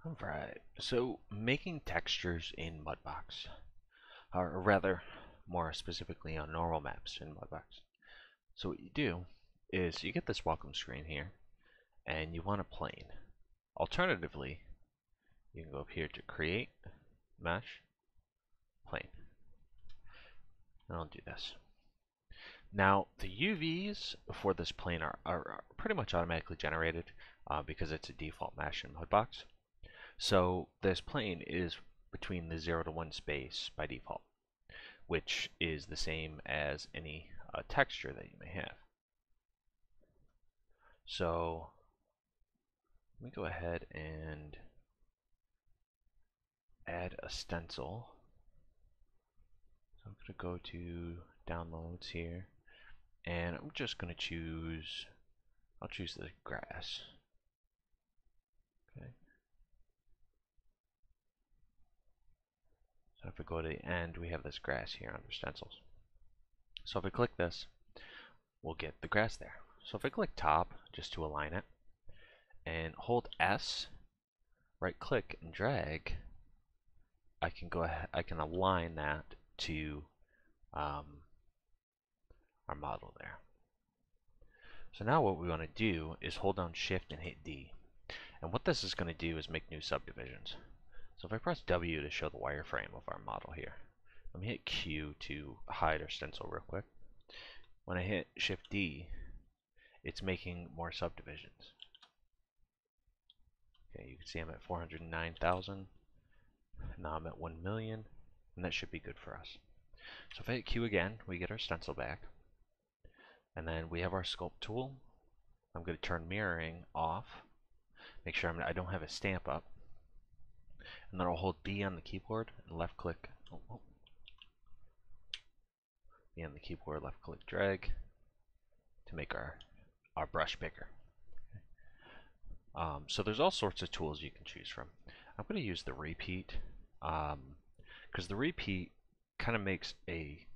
Alright, so making textures in Mudbox, or rather, more specifically on normal maps in Mudbox. So what you do is you get this welcome screen here, and you want a plane. Alternatively, you can go up here to Create, Mesh, Plane. And I'll do this. Now, the UVs for this plane are pretty much automatically generated because it's a default mesh in Mudbox. So this plane is between the 0 to 1 space by default, which is the same as any texture that you may have. So let me go ahead and add a stencil. So I'm going to go to downloads here, and I'm just going to choose, I'll choose the grass. Okay. So if we go to the end, we have this grass here under stencils. So if I click this, we'll get the grass there. So if I click top, just to align it, and hold S, right click and drag, I can go ahead, I can align that to our model there. So now what we want to do is hold down Shift and hit D. And what this is going to do is make new subdivisions. So if I press W to show the wireframe of our model here, let me hit Q to hide our stencil real quick. When I hit Shift D, it's making more subdivisions. Okay, you can see I'm at 409,000. Now I'm at 1 million, and that should be good for us. So if I hit Q again, we get our stencil back. And then we have our sculpt tool. I'm going to turn mirroring off. Make sure I don't have a stamp up. And then I'll hold B on the keyboard and left click. B on the keyboard, left click, drag to make our brush bigger. So there's all sorts of tools you can choose from. I'm going to use the repeat because the repeat kind of makes a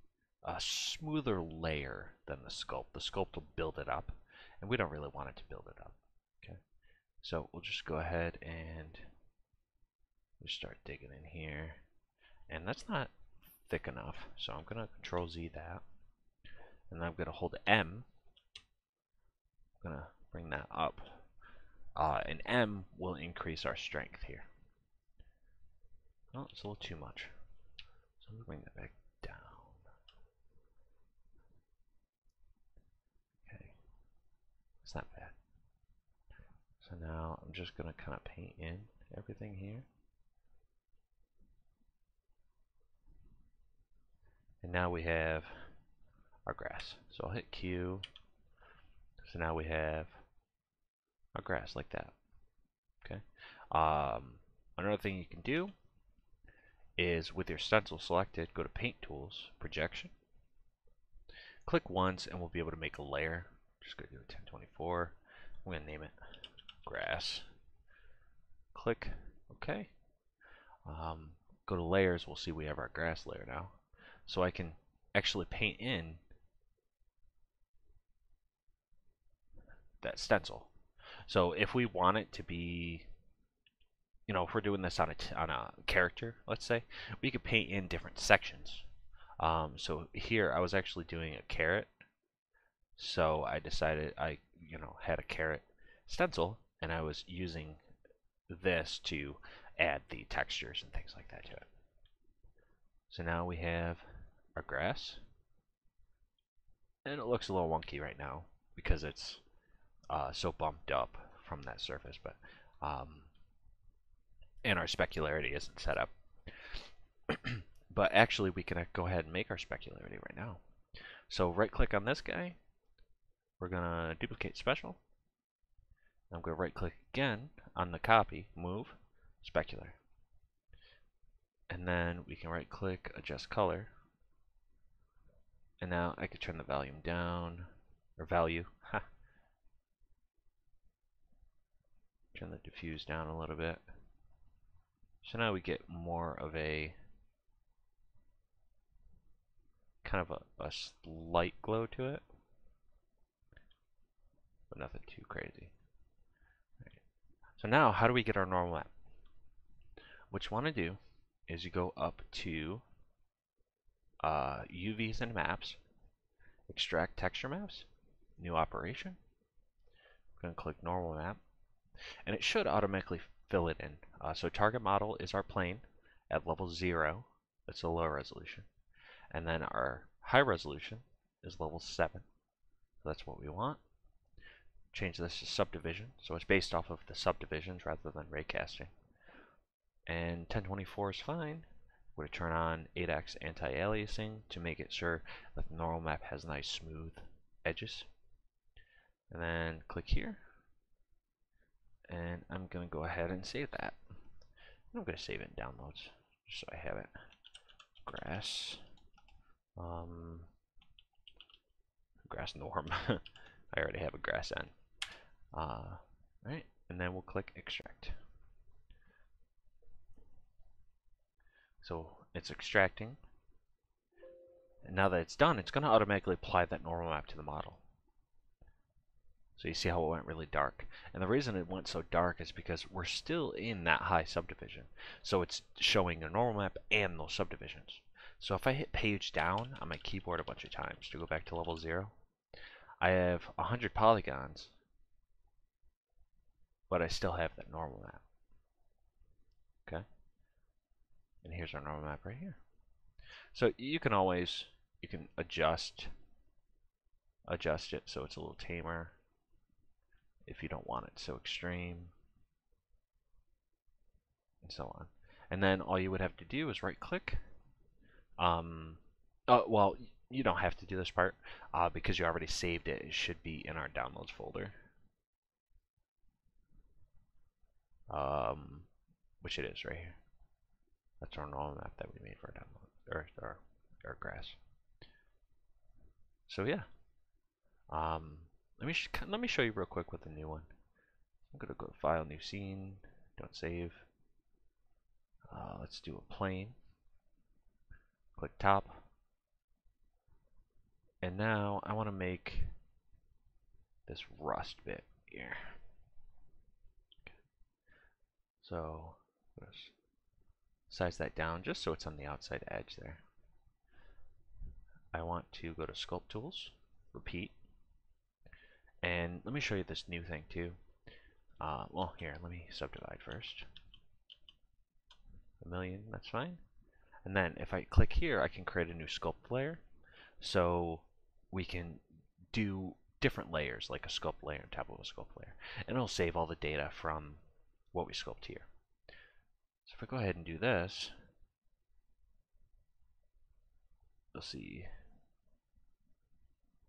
smoother layer than the sculpt. The sculpt will build it up, and we don't really want it to build it up. Okay, so we'll just go ahead and just start digging in here, and that's not thick enough, so I'm going to Control Z that, and then I'm going to hold M. I'm going to bring that up, and M will increase our strength here. Oh, it's a little too much, so I'm going to bring that back down. Okay, it's not bad. So now I'm just going to kind of paint in everything here. And now we have our grass. So I'll hit Q. So now we have our grass like that. Okay. Another thing you can do is with your stencil selected, go to Paint Tools, Projection. Click once and we'll be able to make a layer. Just go to 1024. I'm going to name it Grass. Click OK. Go to Layers. We'll see we have our grass layer now. So I can actually paint in that stencil. So if we want it to be, you know, if we're doing this on a character, let's say, we could paint in different sections. So here I was actually doing a carrot. So I decided I, had a carrot stencil, and I was using this to add the textures and things like that to it. So now we have our grass, and it looks a little wonky right now because it's so bumped up from that surface, but and our specularity isn't set up. But actually we can go ahead and make our specularity right now. So right click on this guy, we're gonna duplicate special. I'm gonna right click again on the copy, move, specular. And then we can right click, adjust color. And now I could turn the volume down, or value. Turn the diffuse down a little bit. So now we get more of a kind of a slight glow to it, but nothing too crazy. Right. So now, how do we get our normal map? what you want to do is you go up to UVs and maps, extract texture maps, new operation. I'm going to click normal map, and it should automatically fill it in. So target model is our plane at level 0. That's a low resolution. And then our high resolution is level 7. So that's what we want. Change this to subdivision, so it's based off of the subdivisions rather than raycasting. And 1024 is fine. We're going to turn on 8x anti-aliasing to make it sure that the normal map has nice smooth edges. And then click here. And I'm going to go ahead and save that. I'm going to save it in downloads, just so I have it. Grass. Grass norm. I already have a grass end. Right, and then we'll click extract. So it's extracting. And now that it's done, it's going to automatically apply that normal map to the model. So you see how it went really dark. And the reason it went so dark is because we're still in that high subdivision. So it's showing a normal map and those subdivisions. So if I hit page down on my keyboard a bunch of times to go back to level 0, I have 100 polygons, but I still have that normal map. Okay? And here's our normal map right here. So you can always, adjust it so it's a little tamer if you don't want it so extreme, and so on. And then all you would have to do is right click. Well, you don't have to do this part because you already saved it. It should be in our downloads folder. Which it is right here. That's our normal map that we made for our download, or our grass. So yeah, let me show you real quick with the new one. I'm gonna go to File, New Scene, don't save. Let's do a plane. Click top, and now I want to make this rust bit here. So let's size that down just so it's on the outside edge there. I want to go to Sculpt Tools, repeat, and let me show you this new thing too. Well, here, let me subdivide first. 1,000,000, that's fine. And then if I click here, I can create a new sculpt layer. So we can do different layers, like a sculpt layer on top of a sculpt layer. And it'll save all the data from what we sculpt here. So if I go ahead and do this, you'll see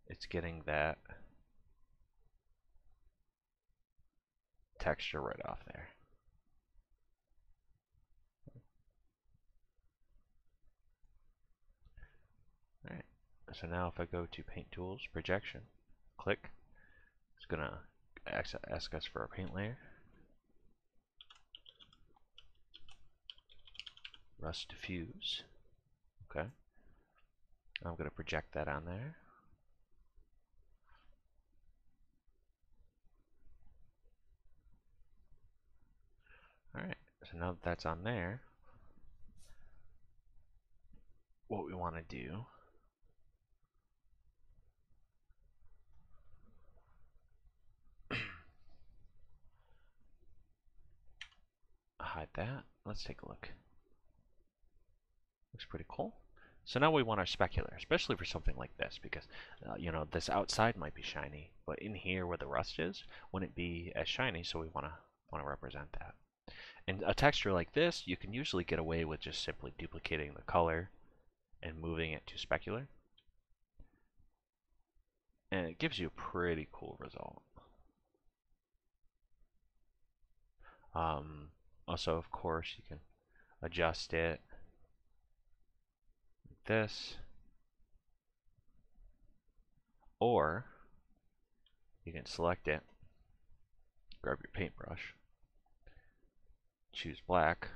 it's getting that texture right off there. Alright, so now if I go to Paint Tools, Projection, click, it's going to ask us for a paint layer. Rust Diffuse. Okay. I'm going to project that on there. Alright, so now that that's on there, what we want to do hide that. Let's take a look. Looks pretty cool. So now we want our specular, especially for something like this, because you know, this outside might be shiny, but in here where the rust is, wouldn't be as shiny. So we want to represent that. And a texture like this, you can usually get away with just simply duplicating the color and moving it to specular, and it gives you a pretty cool result. Also, of course, you can adjust it like this, or you can select it, grab your paintbrush, choose black,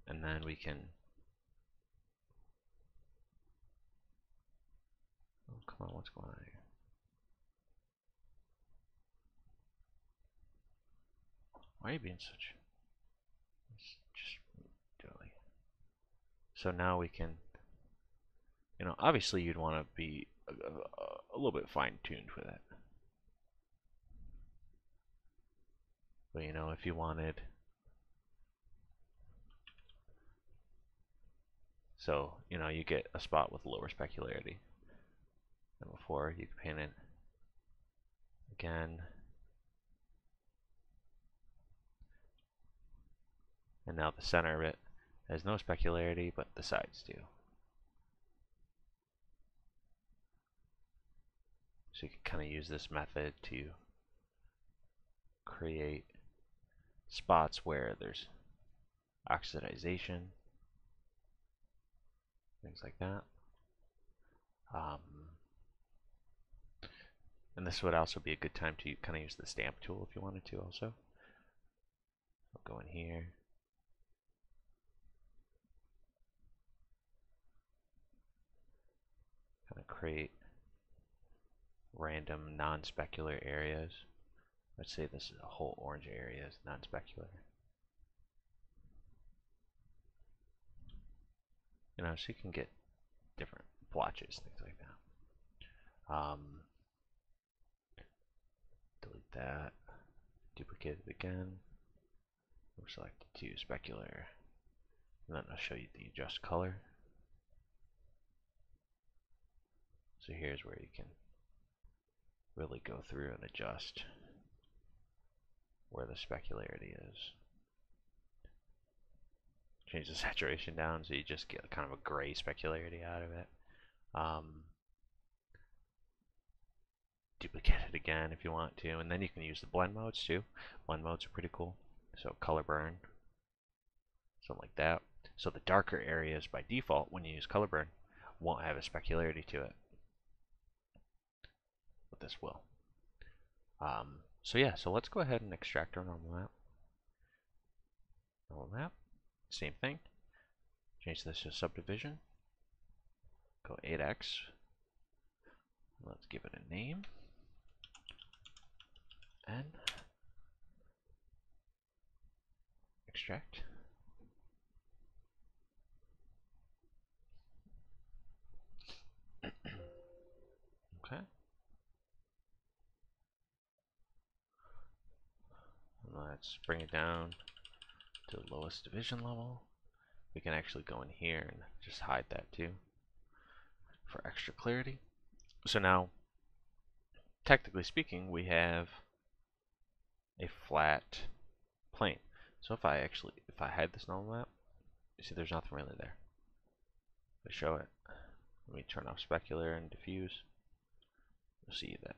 and then we can, oh come on, what's going on here? Why are you being such? Just doing. So now we can, obviously you'd want to be a little bit fine-tuned with it. But if you wanted, so you get a spot with lower specularity than before. You can paint it again, and now the center of it has no specularity, but the sides do. So you can kind of use this method to create spots where there's oxidization, things like that. And this would also be a good time to kind of use the stamp tool if you wanted to also. I'll go in here. Kind of create random non-specular areas. Let's say this is a whole orange area is non-specular. So you can get different blotches, things like that. Delete that. Duplicate it again. We'll select to specular. And then I'll show you the adjust color. So here's where you can really go through and adjust where the specularity is. Change the saturation down so you just get kind of a gray specularity out of it. Duplicate it again if you want to, and then you can use the blend modes too. Blend modes are pretty cool. So color burn, something like that. So the darker areas by default when you use color burn won't have a specularity to it, but this will. So yeah, so let's go ahead and extract our normal map. Normal map, same thing. Change this to subdivision. Go 8x. Let's give it a name. And extract. Okay. Let's bring it down to the lowest division level. We can actually go in here and just hide that too for extra clarity. So now, technically speaking, we have a flat plane. So if I hide this normal map, you see there's nothing really there. If I show it, let me turn off specular and diffuse. You'll see that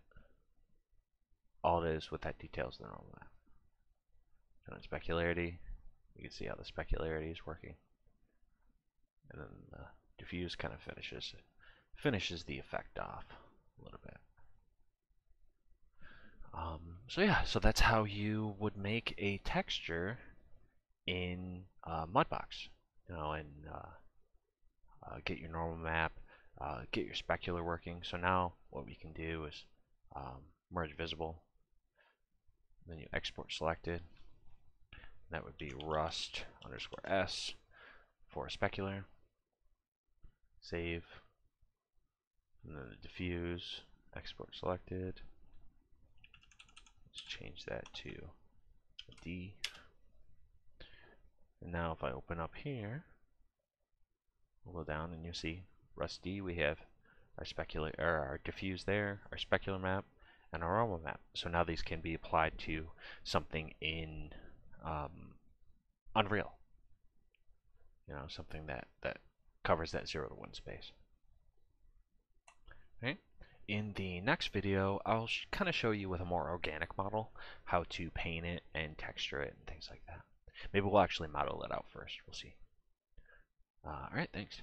all it is with that detail is the normal map. And then specularity, you can see how the specularity is working. And then the diffuse kind of finishes the effect off a little bit. So yeah, so that's how you would make a texture in Mudbox. And get your normal map, get your specular working. So now what we can do is merge visible. Then you export selected. That would be rust_s for specular. Save. And then the diffuse, export selected. Let's change that to a D. And now if I open up here, we'll go down and you'll see rust D. We have our specular or our diffuse there, our specular map, and our normal map. So now these can be applied to something in Unreal. Something that covers that 0 to 1 space. Okay. In the next video, I'll kind of show you with a more organic model how to paint it and texture it and things like that. Maybe we'll actually model it out first. We'll see. Alright, thanks.